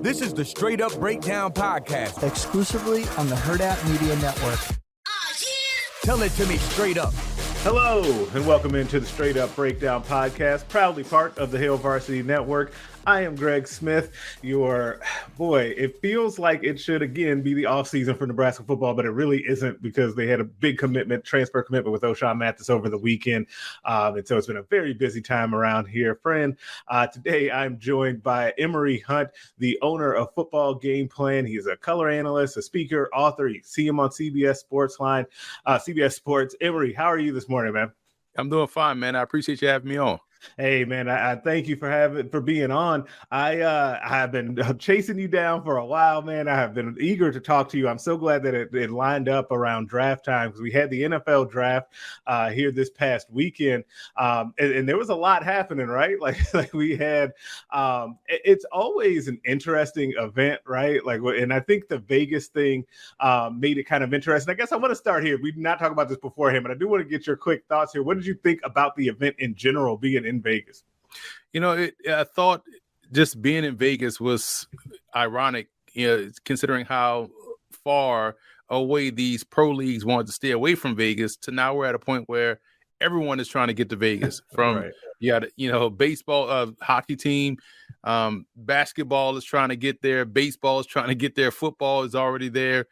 This is the Straight Up Breakdown Podcast. Exclusively on the Hurrdat Media Network. Tell it to me straight up. Hello, and welcome into the Straight Up Breakdown Podcast, proudly part of the Varsity Network. I am Greg Smith, it feels like it should again be the offseason for Nebraska football, but it really isn't because they had a big transfer commitment with O'Shawn Mathis over the weekend. And so it's been a very busy time around here, friend. Today I'm joined by Emory Hunt, the owner of Football Gameplan. He's a color analyst, a speaker, author. You can see him on CBS Sports. Emory, how are you this morning, man? I'm doing fine, man. I appreciate you having me on. Hey, man, I thank you for being on. I have been chasing you down for a while, man. I have been eager to talk to you. I'm so glad that it lined up around draft time because we had the NFL draft here this past weekend, and there was a lot happening, right? Like we had, it's always an interesting event, right? And I think the Vegas thing made it kind of interesting. I guess I want to start here. We did not talk about this beforehand, but I do want to get your quick thoughts here. What did you think about the event in general, being in Vegas? I thought just being in Vegas was ironic, considering how far away these pro leagues wanted to stay away from Vegas to now we're at a point where everyone is trying to get to Vegas from, right. Baseball, hockey team, basketball is trying to get there. Baseball is trying to get there. Football is already there.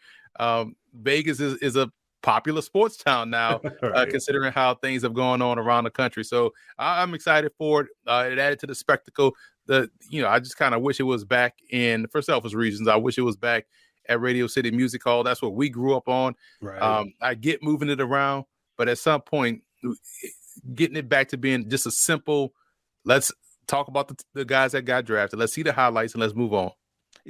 Vegas is a popular sports town now, right. Considering how things have gone on around the country. So I'm excited for it. It added to the spectacle. I just kind of wish it was back for selfish reasons. I wish it was back at Radio City Music Hall. That's what we grew up on. Right. I get moving it around, but at some point, getting it back to being just a simple, let's talk about the guys that got drafted. Let's see the highlights and let's move on.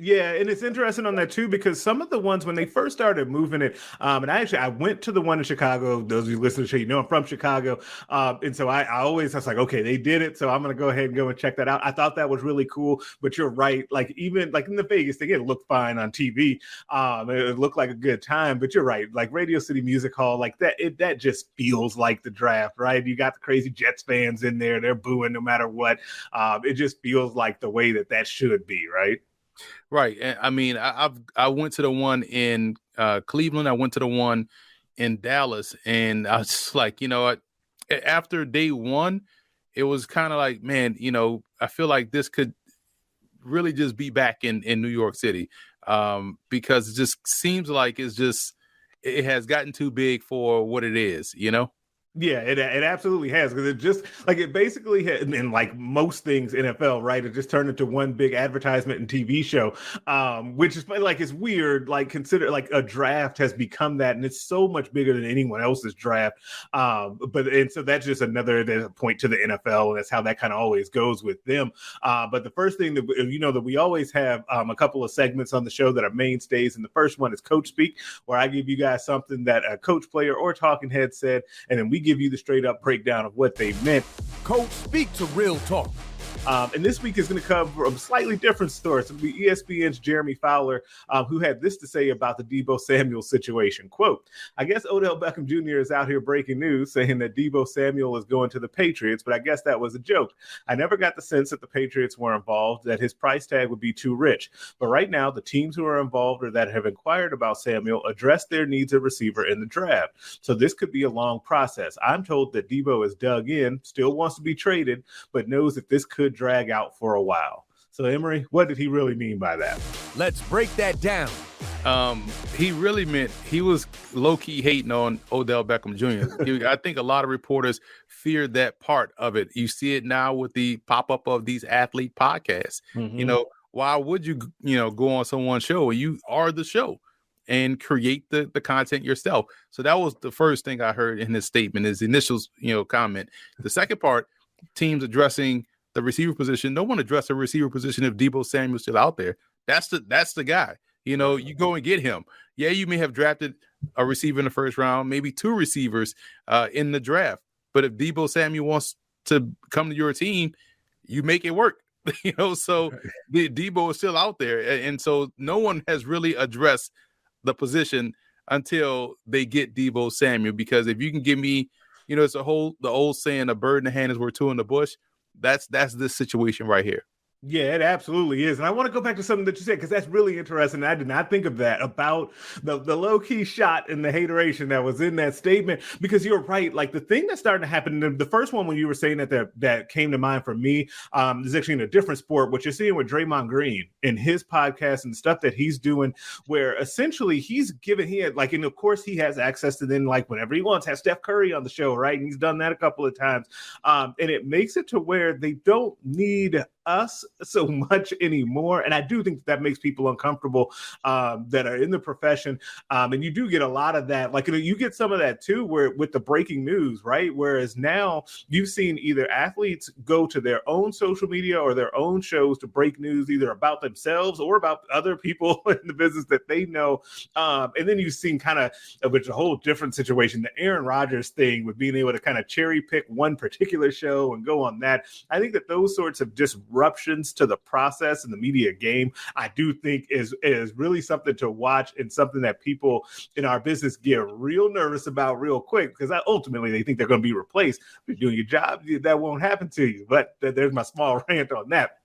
Yeah, and it's interesting on that too, because some of the ones when they first started moving it, and I went to the one in Chicago. Those of you listening to the show, I'm from Chicago, and so I was like, okay, they did it, so I'm gonna go ahead and go and check that out. I thought that was really cool, but you're right. Like even like in the Vegas thing, it looked fine on TV. It looked like a good time, but you're right. Like Radio City Music Hall, like that just feels like the draft, right? You got the crazy Jets fans in there; they're booing no matter what. It just feels like the way that should be, right? Right. And I mean, I went to the one in Cleveland. I went to the one in Dallas, and I was just like, after day one, it was kind of like, man, I feel like this could really just be back in New York City, because it just seems like it has gotten too big for what it is, Yeah, it absolutely has, because it just like it basically had, and like most things NFL, right? It just turned into one big advertisement and TV show, which is like it's weird. Like consider like a draft has become that, and it's so much bigger than anyone else's draft. And so that's just another point to the NFL, and that's how that kind of always goes with them. But the first thing that that we always have a couple of segments on the show that are mainstays, and the first one is Coach Speak, where I give you guys something that a coach, player, or talking head said, and then we give you the straight up breakdown of what they meant. Coach, speak to real talk. And this week is going to cover a slightly different story. It's going to be ESPN's Jeremy Fowler, who had this to say about the Deebo Samuel situation. Quote, I guess Odell Beckham Jr. is out here breaking news saying that Deebo Samuel is going to the Patriots, but I guess that was a joke. I never got the sense that the Patriots were involved, that his price tag would be too rich. But right now, the teams who are involved or that have inquired about Samuel address their needs of receiver in the draft. So this could be a long process. I'm told that Deebo is dug in, still wants to be traded, but knows that this could drag out for a while. So Emory, what did he really mean by that? Let's break that down. He really meant he was low-key hating on Odell Beckham Jr. I think a lot of reporters feared that part of it. You see it now with the pop-up of these athlete podcasts. Mm-hmm. Why would you, go on someone's show? You are the show and create the content yourself. So that was the first thing I heard in his statement, his initial, comment. The second part, teams addressing the receiver position. No one addressed the receiver position if Deebo Samuel's still out there. That's the guy. You go and get him. Yeah, you may have drafted a receiver in the first round, maybe two receivers in the draft. But if Deebo Samuel wants to come to your team, you make it work. So the Deebo is still out there. And so no one has really addressed the position until they get Deebo Samuel. Because if you can give me, it's the old saying, a bird in the hand is worth two in the bush. That's this situation right here. Yeah, it absolutely is. And I want to go back to something that you said, because that's really interesting. I did not think of that about the low-key shot and the hateration that was in that statement, because you're right. Like, the thing that's starting to happen, the first one when you were saying that came to mind for me is actually in a different sport, what you're seeing with Draymond Green and his podcast and stuff that he's doing, where essentially and of course he has access to then, like, whenever he wants, have Steph Curry on the show, right? And he's done that a couple of times. And it makes it to where they don't need us so much anymore, and I do think that makes people uncomfortable that are in the profession, and you do get a lot of that. Like, you get some of that too, where with the breaking news, right? Whereas now you've seen either athletes go to their own social media or their own shows to break news, either about themselves or about other people in the business that they know, and then you've seen kind of, which is a whole different situation, the Aaron Rodgers thing with being able to kind of cherry pick one particular show and go on that. I think that those sorts of disruptions to the process and the media game, I do think is really something to watch, and something that people in our business get real nervous about real quick, because ultimately they think they're going to be replaced. If you're doing your job, that won't happen to you. But there's my small rant on that.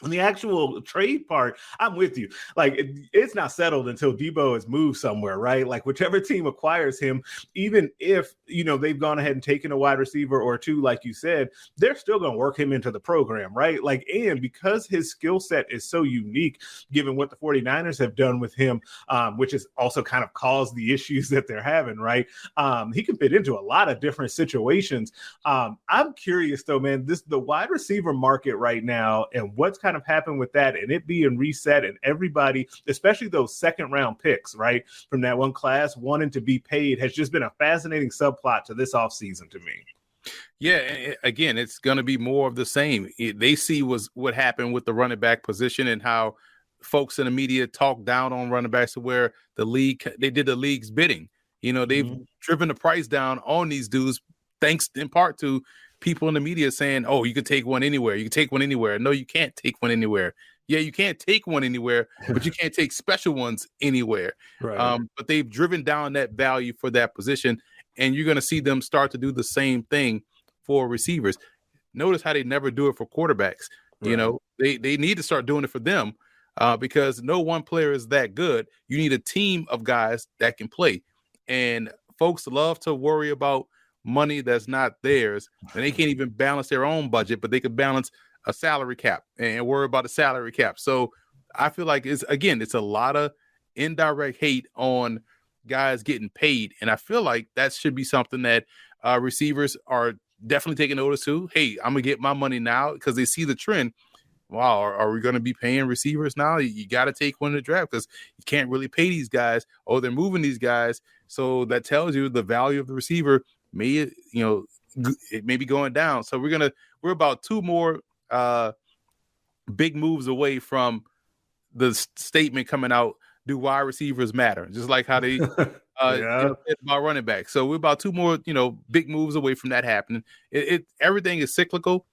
On the actual trade part, I'm with you. Like, it's not settled until Debo has moved somewhere, right? Like, whichever team acquires him, even if, they've gone ahead and taken a wide receiver or two, like you said, they're still going to work him into the program, right? Like, and because his skill set is so unique, given what the 49ers have done with him, which has also kind of caused the issues that they're having, right? He can fit into a lot of different situations. I'm curious though, man, the wide receiver market right now, and what's kind of happened with that, and it being reset, and everybody, especially those second round picks, right, from that one class wanting to be paid, has just been a fascinating subplot to this offseason to me. Yeah, again, it's going to be more of the same. They see what happened with the running back position, and how folks in the media talk down on running backs, to where they did the league's bidding. They've driven the price down on these dudes, thanks in part to people in the media saying, oh, you could take one anywhere. You can take one anywhere. No, you can't take one anywhere. Yeah, you can't take one anywhere, but you can't take special ones anywhere. Right. But they've driven down that value for that position, and you're going to see them start to do the same thing for receivers. Notice how they never do it for quarterbacks. Right. They need to start doing it for them, because no one player is that good. You need a team of guys that can play. And folks love to worry about money that's not theirs, and they can't even balance their own budget, but they could balance a salary cap and worry about a salary cap. So I feel like it's a lot of indirect hate on guys getting paid, and I feel like that should be something that receivers are definitely taking notice to. Hey, I'm gonna get my money now, because they see the trend. Wow, are we going to be paying receivers now? You got to take one in the draft, because you can't really pay these guys. Oh, they're moving these guys, so that tells you the value of the receiver it may be going down. So we're about two more big moves away from the statement coming out, do wide receivers matter? Just like how they about running back. So we're about two more big moves away from that happening. Everything is cyclical,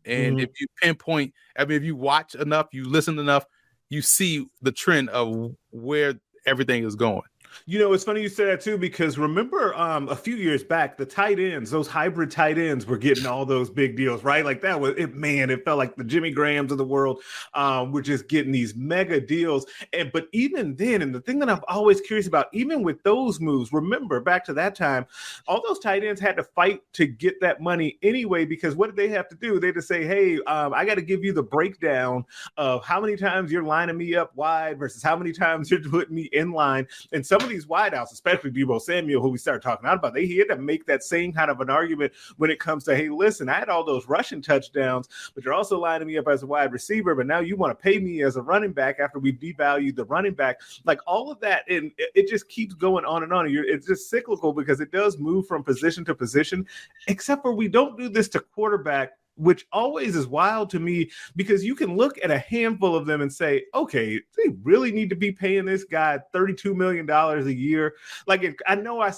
and if you pinpoint, if you watch enough, you listen enough, you see the trend of where everything is going. It's funny you say that too, because remember a few years back, the tight ends, those hybrid tight ends were getting all those big deals, right? Like, that was it, man. It felt like the Jimmy Grahams of the world were just getting these mega deals. But even then, and the thing that I'm always curious about, even with those moves, remember back to that time, all those tight ends had to fight to get that money anyway, because what did they have to do? They had to say, hey, I got to give you the breakdown of how many times you're lining me up wide versus how many times you're putting me in line. And some of these wideouts, especially Deebo Samuel, who we started talking about, he had to make that same kind of an argument when it comes to, hey, listen, I had all those rushing touchdowns, but you're also lining me up as a wide receiver, but now you want to pay me as a running back after we've devalued the running back. Like, all of that, and it just keeps going on and on. It's just cyclical, because it does move from position to position, except for we don't do this to quarterback, which always is wild to me, because you can look at a handful of them and say, okay, they really need to be paying this guy $32 million a year. Like, I know I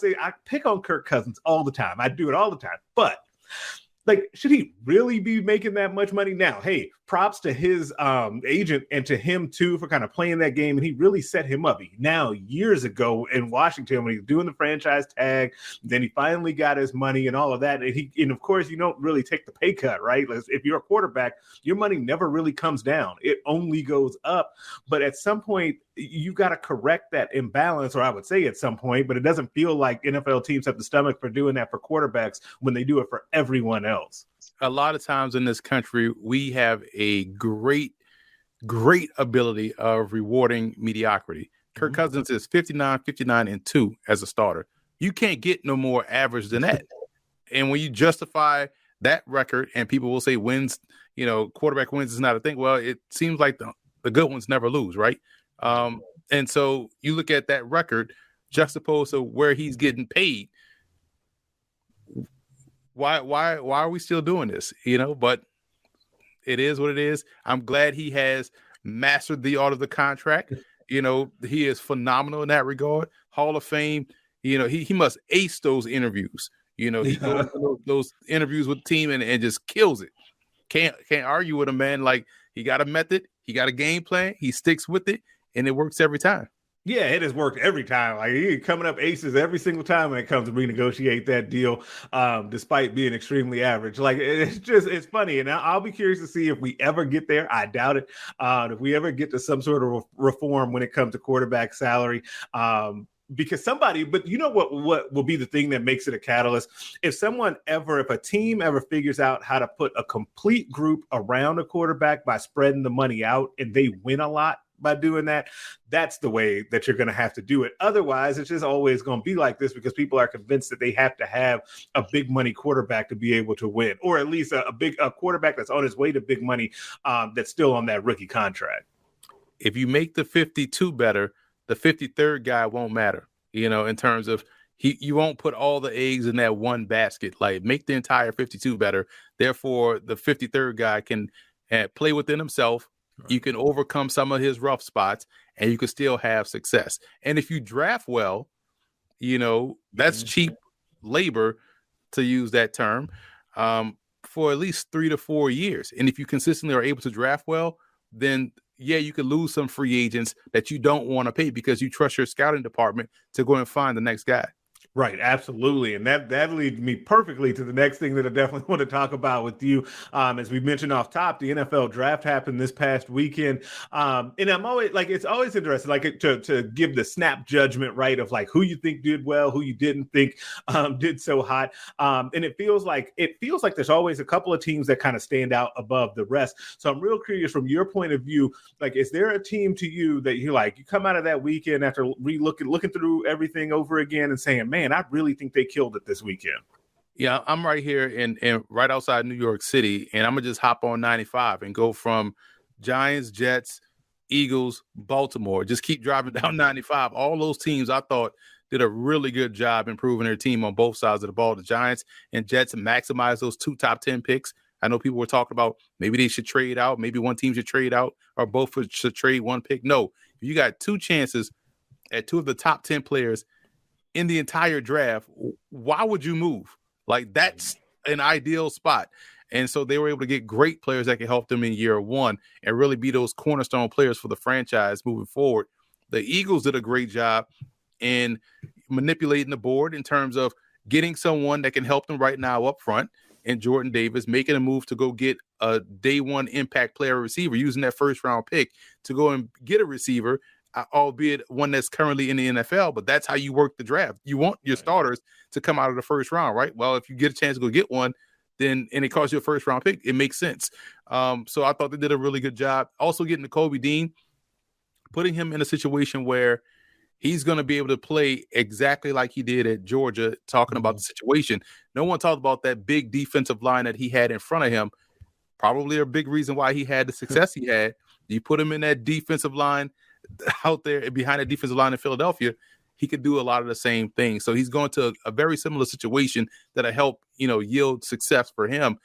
pick on Kirk Cousins all the time. I do it all the time. But like, should he really be making that much money now? Hey, props to his agent and to him too for kind of playing that game, and he really set him up. Now, years ago in Washington, when he was doing the franchise tag, then he finally got his money and all of that. And of course, you don't really take the pay cut, right? If you're a quarterback, your money never really comes down; it only goes up. But at some point, you got to correct that imbalance, or I would say at some point. But it doesn't feel like NFL teams have the stomach for doing that for quarterbacks when they do it for everyone else. A lot of times in this country, we have a great ability of rewarding mediocrity. Kirk Cousins is 59-2 as a starter. You can't get no more average than that. And when you justify that record, and people will say wins, quarterback wins is not a thing. Well, it seems like the good ones never lose, right? And so you look at that record juxtaposed to where he's getting paid. Why are we still doing this? But it is what it is. I'm glad he has mastered the art of the contract. He is phenomenal in that regard. Hall of Fame. He must ace those interviews. He goes to those interviews with the team and just kills it. Can't argue with him, man. Like, he got a method, he got a game plan, he sticks with it, and it works every time. Yeah, it has worked every time. Like, he's coming up aces every single time when it comes to renegotiate that deal, despite being extremely average. Like, it's funny. And I'll be curious to see if we ever get there. I doubt it. If we ever get to some sort of reform when it comes to quarterback salary, because but you know what will be the thing that makes it a catalyst? If a team ever figures out how to put a complete group around a quarterback by spreading the money out, and they win a lot by doing that, that's the way that you're going to have to do it. Otherwise, it's just always going to be like this, because people are convinced that they have to have a big money quarterback to be able to win, or at least a quarterback that's on his way to big money, that's still on that rookie contract. If you make the 52 better, the 53rd guy won't matter, in terms of you won't put all the eggs in that one basket. Like, make the entire 52 better. Therefore, the 53rd guy can play within himself. Right. You can overcome some of his rough spots, and you can still have success. And if you draft well, that's cheap labor, to use that term, for at least 3 to 4 years. And if you consistently are able to draft well, then you could lose some free agents that you don't want to pay because you trust your scouting department to go and find the next guy. Right, absolutely. And that leads me perfectly to the next thing that I definitely want to talk about with you. As we mentioned off top, the NFL draft happened this past weekend. And I'm always it's always interesting, to give the snap judgment, right, of like who you think did well, who you didn't think did so hot. And it feels like there's always a couple of teams that kind of stand out above the rest. So I'm real curious from your point of view, like, is there a team to you that you come out of that weekend after looking through everything over again and saying, man, I really think they killed it this weekend? Yeah, I'm right here in right outside New York City, and I'm going to just hop on 95 and go from Giants, Jets, Eagles, Baltimore. Just keep driving down 95. All those teams I thought did a really good job improving their team on both sides of the ball. The Giants and Jets maximize those 2 top 10 picks. I know people were talking about maybe they should trade out, maybe one team should trade out, or both should trade one pick. No, you got 2 chances at 2 of the top 10 players in the entire draft. Why would you move? Like, that's an ideal spot. And so they were able to get great players that can help them in year one and really be those cornerstone players for the franchise moving forward. The Eagles did a great job in manipulating the board in terms of getting someone that can help them right now up front in Jordan Davis, making a move to go get a day one impact player receiver, using that first round pick to go and get a receiver, albeit one that's currently in the NFL, but that's how you work the draft. You want your starters to come out of the first round, right? Well, if you get a chance to go get one, then and it costs you a first round pick, it makes sense. So I thought they did a really good job. Also getting to Kobe Dean, putting him in a situation where he's going to be able to play exactly like he did at Georgia, talking about the situation. No one talked about that big defensive line that he had in front of him. Probably a big reason why he had the success he had. You put him in that defensive line out there behind the defensive line in Philadelphia, he could do a lot of the same things. So he's going to a very similar situation that'll help, yield success for him.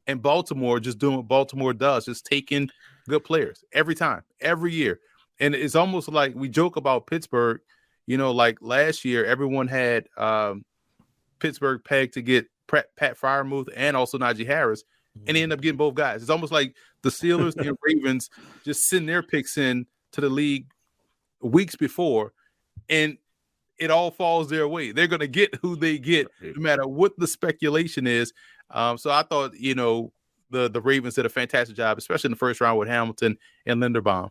And Baltimore just doing what Baltimore does, just taking good players every time, every year. And it's almost like we joke about Pittsburgh, like last year, everyone had Pittsburgh pegged to get Pat Fryermuth and also Najee Harris, and they end up getting both guys. It's almost like the Steelers and Ravens just send their picks in to the league weeks before, and it all falls their way. They're going to get who they get, no matter what the speculation is. So I thought, the Ravens did a fantastic job, especially in the first round with Hamilton and Linderbaum.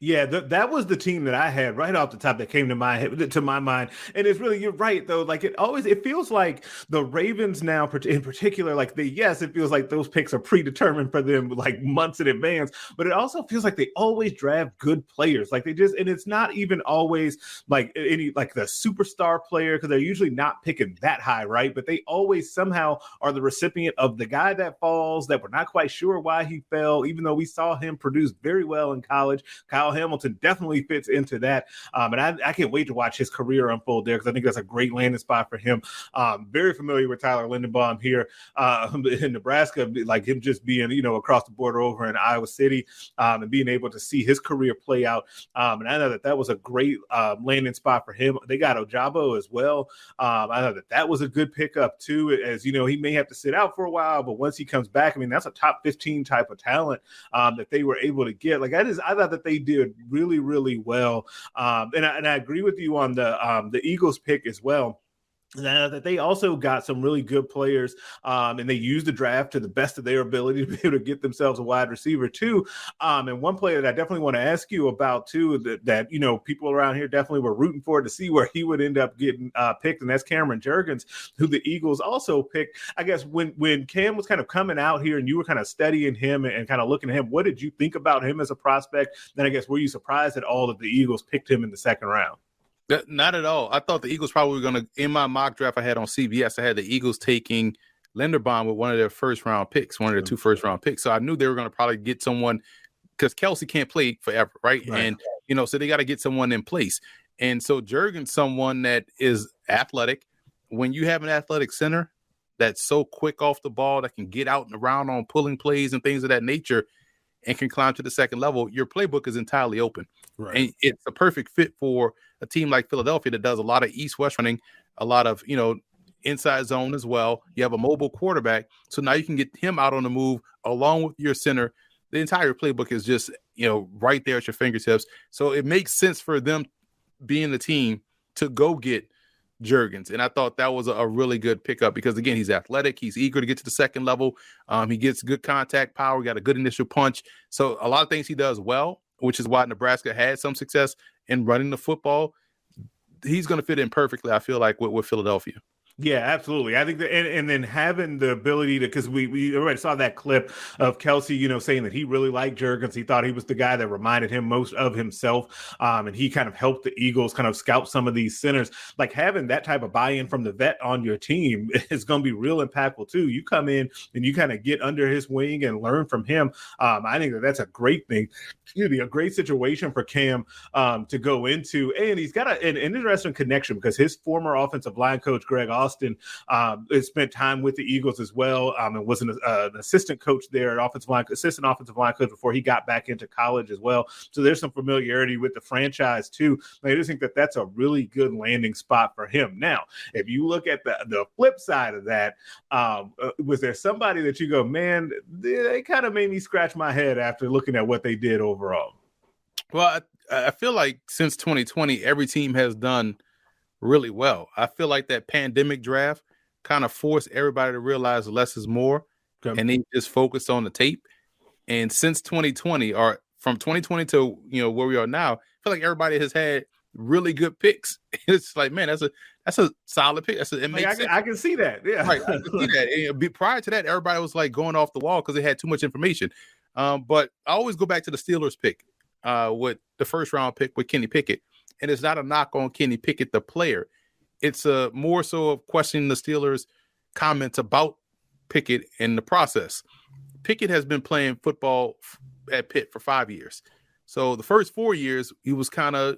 Yeah, that was the team that I had right off the top that came to my mind. And it's really, you're right though. Like it feels like the Ravens now in particular, like it feels like those picks are predetermined for them like months in advance, but it also feels like they always draft good players. Like and it's not even always like any, like the superstar player, because they're usually not picking that high, right? But they always somehow are the recipient of the guy that falls, that we're not quite sure why he fell, even though we saw him produce very well in college. Kyle Hamilton definitely fits into that. And I can't wait to watch his career unfold there, because I think that's a great landing spot for him. Very familiar with Tyler Linderbaum here in Nebraska, like him just being, across the border over in Iowa City, and being able to see his career play out. And I know that was a great landing spot for him. They got Ojabo as well. I know that was a good pickup too, as he may have to sit out for a while, but once he comes back, I mean, that's a top 15 type of talent that they were able to get. Like I thought that they did really, really well. And I agree with you on the Eagles pick as well. That they also got some really good players, and they used the draft to the best of their ability to be able to get themselves a wide receiver too. And one player that I definitely want to ask you about too, that people around here definitely were rooting for to see where he would end up getting picked, and that's Cameron Jurgens, who the Eagles also picked. I guess when Cam was kind of coming out here and you were kind of studying him and kind of looking at him, what did you think about him as a prospect? Then I guess, were you surprised at all that the Eagles picked him in the second round? Not at all. I thought the Eagles probably were going to, in my mock draft I had on CBS, I had the Eagles taking Linderbaum with one of their first-round picks, one of their 2 first-round picks. So I knew they were going to probably get someone, because Kelsey can't play forever, right? And, so they got to get someone in place. And so Jurgens, someone that is athletic. When you have an athletic center that's so quick off the ball, that can get out and around on pulling plays and things of that nature, and can climb to the second level, your playbook is entirely open. Right. And it's a perfect fit for a team like Philadelphia that does a lot of east-west running, a lot of, inside zone as well. You have a mobile quarterback. So now you can get him out on the move along with your center. The entire playbook is just, right there at your fingertips. So it makes sense for them being the team to go get Jurgens. And I thought that was a really good pickup, because again, he's athletic. He's eager to get to the second level. He gets good contact power. He got a good initial punch. So a lot of things he does well, which is why Nebraska had some success in running the football. He's going to fit in perfectly, I feel like, with Philadelphia. Yeah, absolutely. I think that, and then having the ability to, because we already saw that clip of Kelsey, saying that he really liked Jurgens. He thought he was the guy that reminded him most of himself. And he kind of helped the Eagles kind of scout some of these centers. Like having that type of buy-in from the vet on your team is going to be real impactful too. You come in and you kind of get under his wing and learn from him. I think that's a great thing. It'd be a great situation for Cam to go into. And he's got an interesting connection, because his former offensive line coach, Greg Austin, has spent time with the Eagles as well, and was an assistant coach there, assistant offensive line coach before he got back into college as well. So there's some familiarity with the franchise too. I just think that that's a really good landing spot for him. Now, if you look at the flip side of that, was there somebody that you go, man, they kind of made me scratch my head after looking at what they did overall? Well, I feel like since 2020, every team has done really well. I feel like that pandemic draft kind of forced everybody to realize less is more, and they just focused on the tape. And since 2020, or from 2020 to where we are now, I feel like everybody has had really good picks. It's like, man, that's a solid pick. It makes sense. I can see that. Yeah, right. I can see that. And prior to that, everybody was like going off the wall because they had too much information. But I always go back to the Steelers pick with the first round pick with Kenny Pickett. And it's not a knock on Kenny Pickett, the player. It's more so of questioning the Steelers' comments about Pickett in the process. Pickett has been playing football at Pitt for 5 years. So the first 4 years, he was kind of,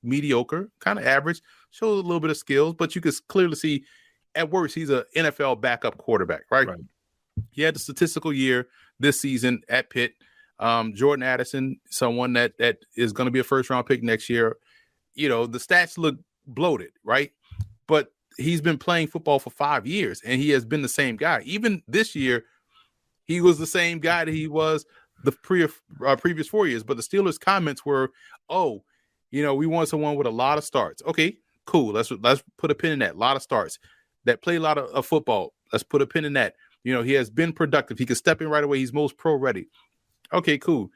mediocre, kind of average, showed a little bit of skills, but you could clearly see at worst, he's an NFL backup quarterback, right? He had the statistical year this season at Pitt. Jordan Addison, someone that is going to be a first-round pick next year. The stats look bloated, right? But he's been playing football for 5 years, and he has been the same guy. Even this year, he was the same guy that he was the previous 4 years. But the Steelers' comments were, "Oh, we want someone with a lot of starts." Okay, cool. Let's put a pin in that. A lot of starts that play a lot of football. Let's put a pin in that. He has been productive. He can step in right away. He's most pro ready. Okay, cool.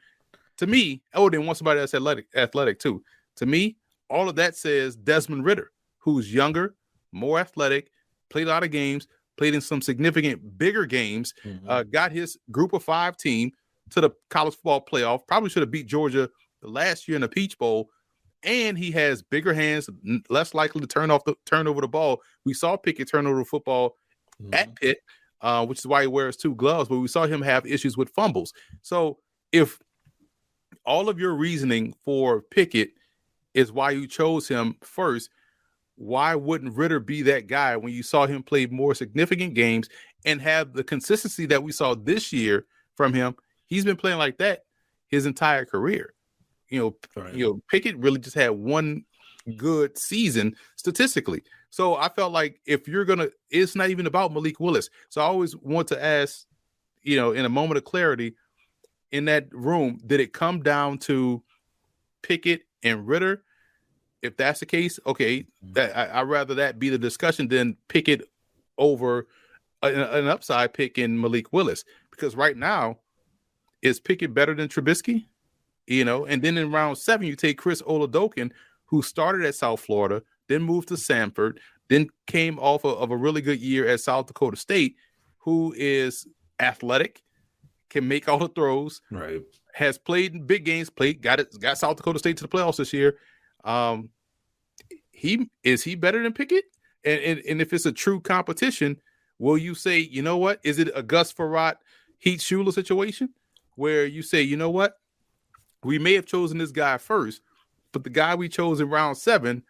To me, they want somebody that's athletic too. To me, all of that says Desmond Ridder, who's younger, more athletic, played a lot of games, played in some significant bigger games, got his group of 5 team to the college football playoff, probably should have beat Georgia last year in the Peach Bowl, and he has bigger hands, less likely to turn over the ball. We saw Pickett turn over the football at Pitt, which is why he wears 2 gloves, but we saw him have issues with fumbles. So if all of your reasoning for Pickett is why you chose him first, why wouldn't Ridder be that guy when you saw him play more significant games and have the consistency that we saw this year from him? He's been playing like that his entire career. Pickett really just had one good season statistically. So I felt like if you're going to, it's not even about Malik Willis. So I always want to ask, in a moment of clarity in that room, did it come down to Pickett and Ridder? If that's the case, okay, I'd rather that be the discussion than Pickett over an upside pick in Malik Willis. Because right now, is Pickett better than Trubisky? And then in round 7, you take Chris Oladokun, who started at South Florida, then moved to Samford, then came off of a really good year at South Dakota State, who is athletic, can make all the throws, right? Has played in big games, got South Dakota State to the playoffs this year. He better than Pickett? And if it's a true competition, will you say, you know what? Is it a Gus Frerotte, Heath Schuler situation where you say, you know what? We may have chosen this guy first, but the guy we chose in round 7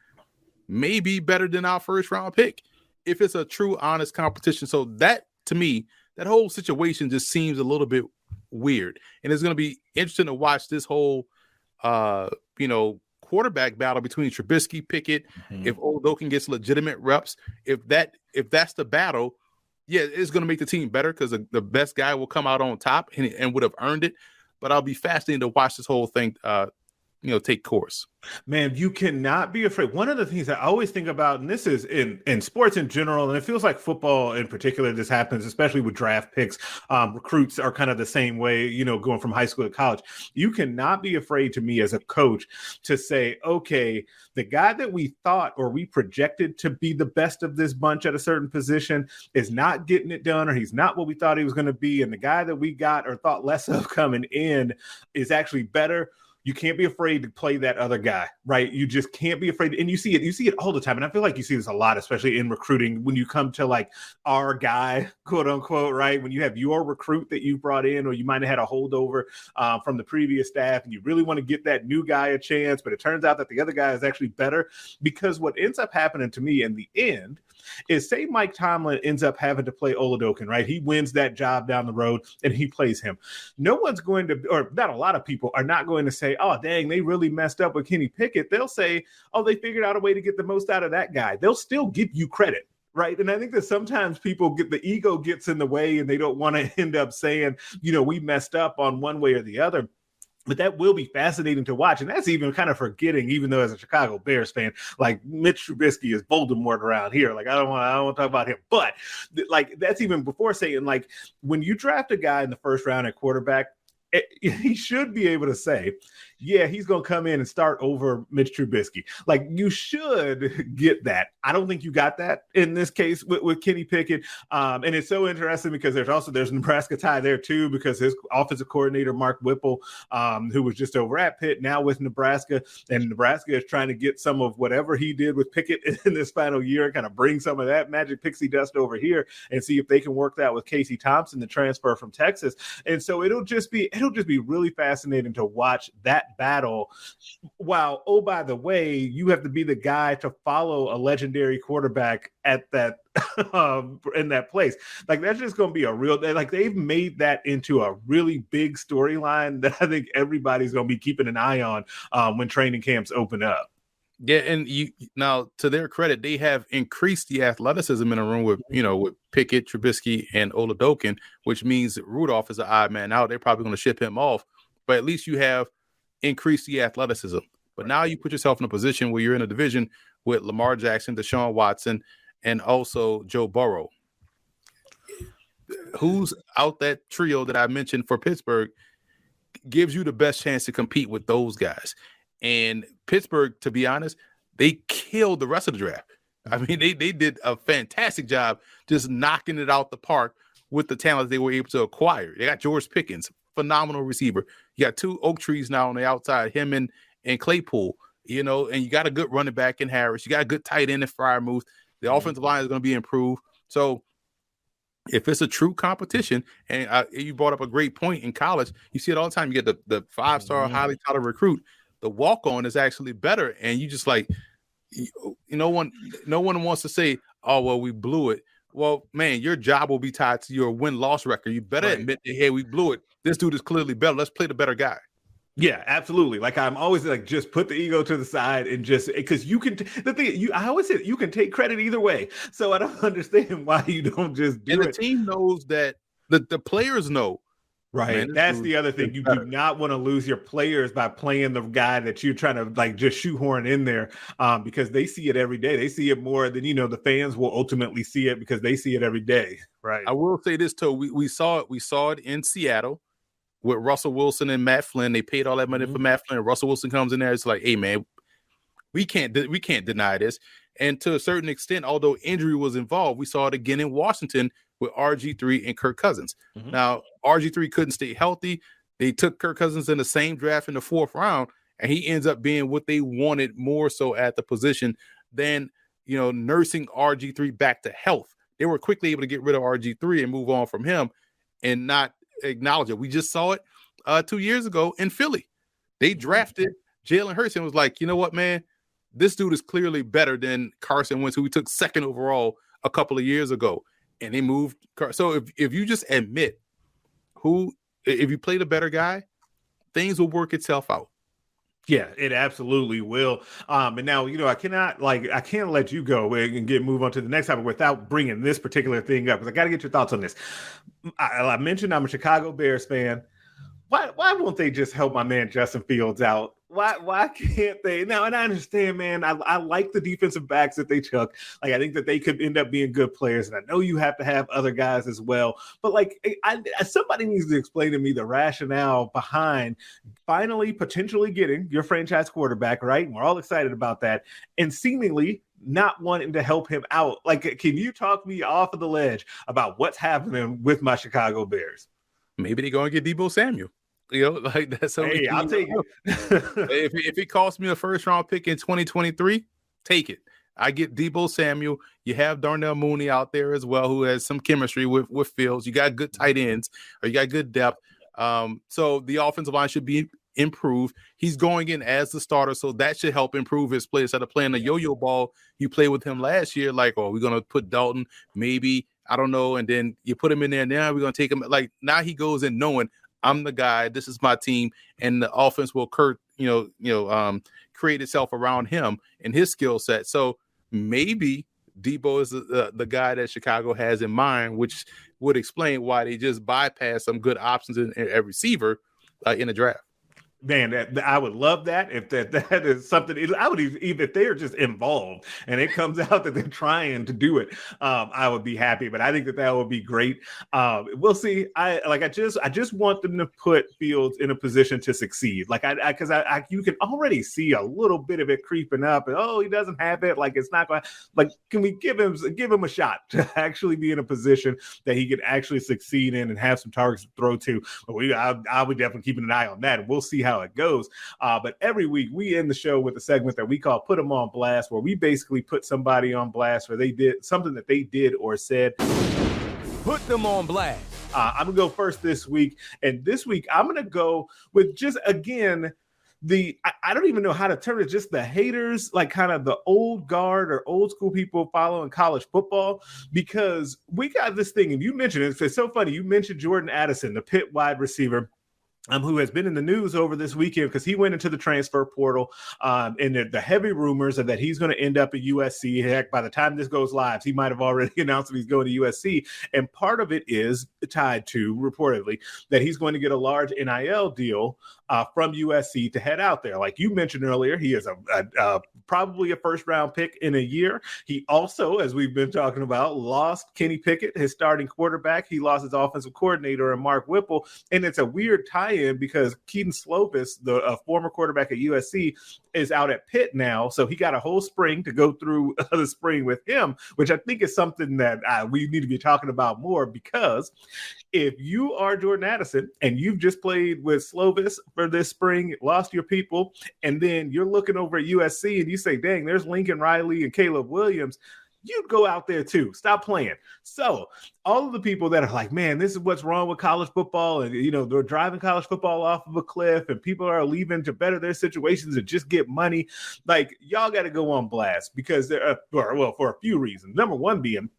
may be better than our first round pick if it's a true, honest competition. So that, to me, that whole situation just seems a little bit weird. And it's going to be interesting to watch this whole, quarterback battle between Trubisky, Pickett, if Oladokun gets legitimate reps, if that's the battle, yeah, it's going to make the team better because the best guy will come out on top and would have earned it. But I'll be fascinated to watch this whole thing, take course. Man, you cannot be afraid. One of the things I always think about, and this is in sports in general, and it feels like football in particular, this happens, especially with draft picks. Recruits are kind of the same way, going from high school to college. You cannot be afraid, to me as a coach, to say, okay, the guy that we thought or we projected to be the best of this bunch at a certain position is not getting it done, or he's not what we thought he was going to be. And the guy that we got or thought less of coming in is actually better. You can't be afraid to play that other guy, right? You just can't be afraid. And you see it all the time. And I feel like you see this a lot, especially in recruiting, when you come to like our guy, quote unquote, right? When you have your recruit that you brought in, or you might have had a holdover from the previous staff, and you really want to get that new guy a chance, but it turns out that the other guy is actually better. Because what ends up happening to me in the end is, say Mike Tomlin ends up having to play Oladokun, right? He wins that job down the road and he plays him. No one's going to, or not a lot of people are not going to say, oh, dang, they really messed up with Kenny Pickett. They'll say, oh, they figured out a way to get the most out of that guy. They'll still give you credit. Right. And I think that sometimes people the ego gets in the way and they don't want to end up saying, we messed up on one way or the other. But that will be fascinating to watch. And that's even kind of forgetting, even though as a Chicago Bears fan, like Mitch Trubisky is Voldemort around here. Like, I don't want to talk about him. But like, that's even before saying, like, when you draft a guy in the first round at quarterback, he should be able to say, yeah, he's going to come in and start over Mitch Trubisky. Like, you should get that. I don't think you got that in this case with Kenny Pickett. And it's so interesting because there's Nebraska tie there too, because his offensive coordinator, Mark Whipple, who was just over at Pitt, now with Nebraska, and Nebraska is trying to get some of whatever he did with Pickett in this final year, kind of bring some of that magic pixie dust over here and see if they can work that with Casey Thompson, the transfer from Texas. And so it'll just be really fascinating to watch that battle, while, oh, by the way, you have to be the guy to follow a legendary quarterback at that in that place. Like, that's just going to be a real, like, they've made that into a really big storyline that I think everybody's going to be keeping an eye on when training camps open up. Yeah, and you now to their credit, they have increased the athleticism in a room with with Pickett, Trubisky, and Oladokin, which means that Rudolph is an odd man out. They're probably going to ship him off, but at least you have increased the athleticism. But now you put yourself in a position where you're in a division with Lamar Jackson, Deshaun Watson, and also Joe Burrow. Who's out that trio that I mentioned for Pittsburgh gives you the best chance to compete with those guys. And Pittsburgh, to be honest, they killed the rest of the draft. I mean, they did a fantastic job just knocking it out the park with the talent they were able to acquire. They got George Pickens, phenomenal receiver. You got two oak trees now on the outside, him and Claypool, and you got a good running back in Harris. You got a good tight end in Freiermuth. The offensive line is going to be improved. So if it's a true competition, and you brought up a great point in college, you see it all the time. You get the five-star, highly touted recruit. The walk-on is actually better, and you just like no one wants to say, "Oh, well, we blew it." Well, man, your job will be tied to your win-loss record. You better admit that, hey, we blew it. This dude is clearly better. Let's play the better guy. Yeah, absolutely. Like I'm always like, just put the ego to the side and just because you can. I always say you can take credit either way. So I don't understand why you don't just do it. And the team knows that the players know. Right. Man, that's the other thing. You do not want to lose your players by playing the guy that you're trying to like just shoehorn in there because they see it every day. They see it more than, the fans will ultimately see it because they see it every day. Right. I will say this, too. We saw it. We saw it in Seattle with Russell Wilson and Matt Flynn. They paid all that money for Matt Flynn. Russell Wilson comes in there. It's like, hey, man, we can't deny this. And to a certain extent, although injury was involved, we saw it again in Washington with RG3 and Kirk Cousins. Now, RG3 couldn't stay healthy. They took Kirk Cousins in the same draft in the 4th round, and he ends up being what they wanted more so at the position than, nursing RG3 back to health. They were quickly able to get rid of RG3 and move on from him and not acknowledge it. We just saw it 2 years ago in Philly. They drafted Jalen Hurts and was like, you know what, man? This dude is clearly better than Carson Wentz, who we took 2nd overall a couple of years ago. And they moved. So if you just admit if you play the better guy, things will work itself out. Yeah, it absolutely will. And now, I can't let you go and move on to the next topic without bringing this particular thing up because I got to get your thoughts on this. I mentioned I'm a Chicago Bears fan. Why won't they just help my man Justin Fields out? Why can't they? Now, and I understand, man, I like the defensive backs that they took. Like, I think that they could end up being good players, and I know you have to have other guys as well. But, somebody needs to explain to me the rationale behind finally potentially getting your franchise quarterback, right? And we're all excited about that. And seemingly not wanting to help him out. Like, can you talk me off of the ledge about what's happening with my Chicago Bears? Maybe they're going to get Deebo Samuel. That's hey, I'll take it. if it costs me a 1st round pick in 2023, take it. I get Deebo Samuel. You have Darnell Mooney out there as well, who has some chemistry with Fields. You got good tight ends, or you got good depth. So the offensive line should be improved. He's going in as the starter, so that should help improve his play. Instead of playing the yo-yo ball you played with him last year, like, we're going to put Dalton, maybe, I don't know, and then you put him in there, and now we're going to take him. Like, now he goes in knowing I'm the guy, this is my team, and the offense will create itself around him and his skill set. So maybe Deebo is the guy that Chicago has in mind, which would explain why they just bypass some good options in a receiver in the draft. Man, I would love that if that is something. I would even if they're just involved and it comes out that they're trying to do it. I would be happy, but I think that would be great. We'll see. I just want them to put Fields in a position to succeed. Because you can already see a little bit of it creeping up. And he doesn't have it. Like, it's not going. Like, can we give him a shot to actually be in a position that he can actually succeed in and have some targets to throw to? But I'll be definitely keeping an eye on that. And we'll see how it goes. But every week we end the show with a segment that we call Put Them on Blast, where we basically put somebody on blast where they did something that they did or said. Put them on blast. I'm going to go first this week. And this week I'm going to go with just, again, I don't even know how to term it, just the haters, like kind of the old guard or old school people following college football, because we got this thing, and you mentioned it. It's so funny. You mentioned Jordan Addison, the Pitt wide receiver. who has been in the news over this weekend because he went into the transfer portal, and the heavy rumors are that he's going to end up at USC. Heck, by the time this goes live, he might have already announced that he's going to USC. And part of it is tied to, reportedly, that he's going to get a large NIL deal from USC to head out there. Like you mentioned earlier, he is probably a first-round pick in a year. He also, as we've been talking about, lost Kenny Pickett, his starting quarterback. He lost his offensive coordinator, and Mark Whipple. And it's a weird tie-in because Keaton Slovis, the former quarterback at USC, is out at Pitt now. So he got a whole spring to go through the spring with him, which I think is something that we need to be talking about more, because if you are Jordan Addison and you've just played with Slovis for this spring, lost your people, and then you're looking over at USC and you say, dang, there's Lincoln Riley and Caleb Williams, you'd go out there too. Stop playing. So all of the people that are like, man, this is what's wrong with college football, and they're driving college football off of a cliff, and people are leaving to better their situations and just get money. Like, y'all got to go on blast, because for a few reasons. Number one being,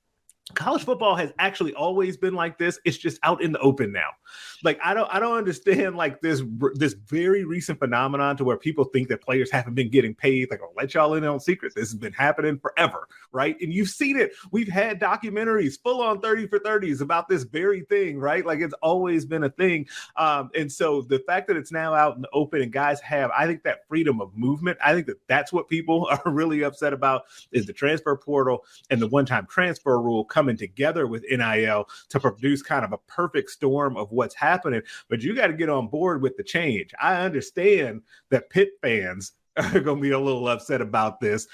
college football has actually always been like this. It's just out in the open now. Like, I don't understand like this very recent phenomenon to where people think that players haven't been getting paid. Like, I'll let y'all in on secret. This has been happening forever, right? And you've seen it. We've had documentaries full on 30 for 30s about this very thing, right? Like, it's always been a thing. And so the fact that it's now out in the open and guys have, I think, that freedom of movement, I think that that's what people are really upset about, is the transfer portal and the one-time transfer rule coming together with NIL to produce kind of a perfect storm of what's happening. But you got to get on board with the change. I understand that Pitt fans are going to be a little upset about this,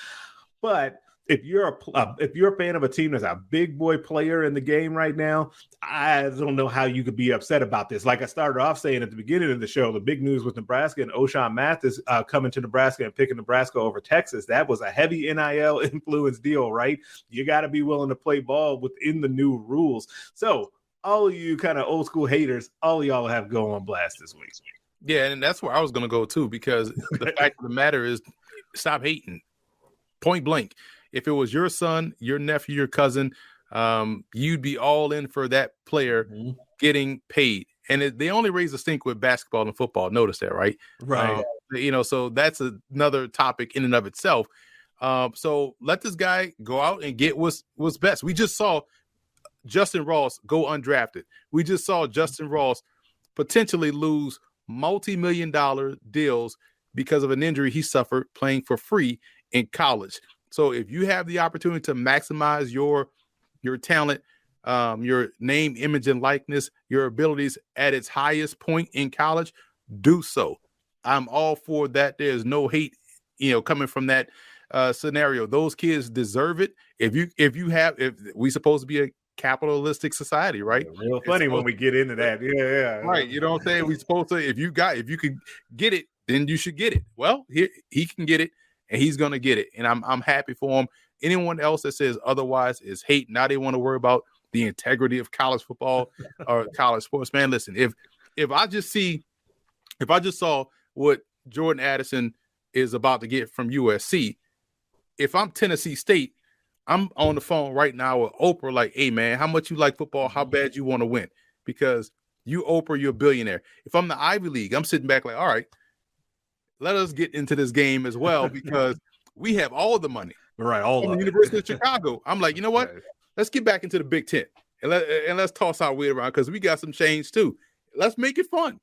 but if you're a fan of a team that's a big boy player in the game right now, I don't know how you could be upset about this. Like I started off saying at the beginning of the show, the big news with Nebraska and O'Shawn Mathis coming to Nebraska and picking Nebraska over Texas, that was a heavy NIL influence deal, right? You got to be willing to play ball within the new rules. So all of you kind of old school haters, all of y'all have go on blast this week. Yeah, and that's where I was going to go too, because the fact of the matter is, stop hating. Point blank. If it was your son, your nephew, your cousin, you'd be all in for that player getting paid. And they only raise a stink with basketball and football. Notice that, right? Right. So that's another topic in and of itself. So let this guy go out and get what's best. We just saw Justin Ross go undrafted. We just saw Justin Ross potentially lose multi-million-dollar deals because of an injury he suffered playing for free in college. So if you have the opportunity to maximize your talent, your name, image, and likeness, your abilities at its highest point in college, do so. I'm all for that. There's no hate, coming from that scenario. Those kids deserve it. If we supposed to be a capitalistic society, right? Yeah, real funny when we get into that. Yeah. Right. You know what I'm saying? We supposed to, if you could get it, then you should get it. Well, he can get it. And he's going to get it. And I'm happy for him. Anyone else that says otherwise is hate. Now they want to worry about the integrity of college football or college sports. Man, listen, if I just saw what Jordan Addison is about to get from USC, if I'm Tennessee State, I'm on the phone right now with Oprah like, hey, man, how much you like football? How bad you want to win? Because you, Oprah, you're a billionaire. If I'm the Ivy League, I'm sitting back like, all right, let us get into this game as well, because we have all the money. Right, all from of the it. University of Chicago. I'm like, you know what? Let's get back into the Big Ten and let's toss our weight around, because we got some change too. Let's make it fun.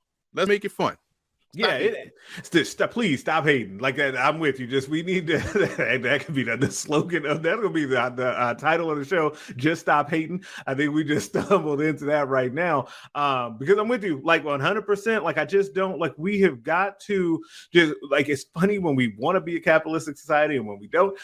Please stop hating. Like that, I'm with you. Just we need to. That could be the slogan of that's gonna be the title of the show. Just stop hating. I think we just stumbled into that right now, because I'm with you. Like 100%. Like I just don't like. We have got to just like. It's funny when we want to be a capitalistic society and when we don't.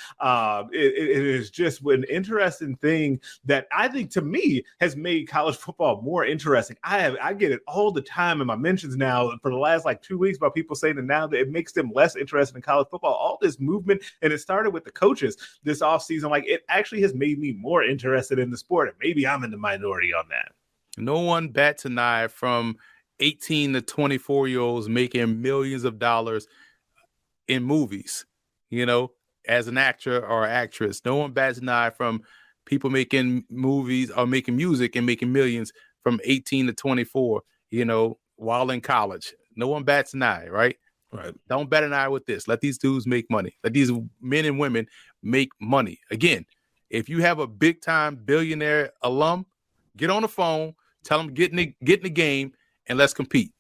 It is just an interesting thing that I think to me has made college football more interesting. I get it all the time in my mentions now for the last like 2 weeks about people saying that now that it makes them less interested in college football. All this movement, and it started with the coaches this offseason, like it actually has made me more interested in the sport. And maybe I'm in the minority on that. No one bats an eye from 18 to 24-year-olds making millions of dollars in movies, as an actor or actress. No one bats an eye from people making movies or making music and making millions from 18 to 24. while in college. No one bats an eye, right? Right. Don't bat an eye with this. Let these dudes make money. Let these men and women make money. Again, if you have a big-time billionaire alum, get on the phone, tell them get in the game, and let's compete.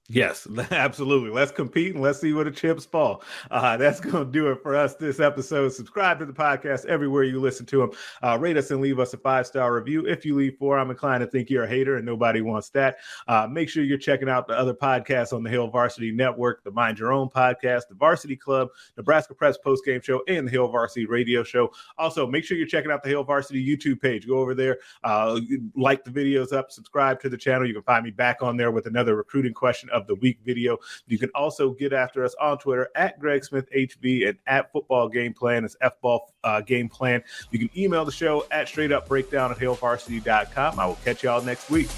Yes, absolutely. Let's compete and let's see where the chips fall. That's going to do it for us this episode. Subscribe to the podcast everywhere you listen to them. Rate us and leave us a 5-star review. If you leave 4, I'm inclined to think you're a hater and nobody wants that. Make sure you're checking out the other podcasts on the Hill Varsity Network, the Mind Your Own podcast, the Varsity Club, Nebraska Press postgame show, and the Hill Varsity radio show. Also, make sure you're checking out the Hill Varsity YouTube page. Go over there, like the videos up, subscribe to the channel. You can find me back on there with another recruiting question of the week video. You can also get after us on Twitter at Greg Smith HB and at Football Gameplan. It's FBall Game Plan. You can email the show at straightupbreakdown@hillvarsity.com. I will catch y'all next week.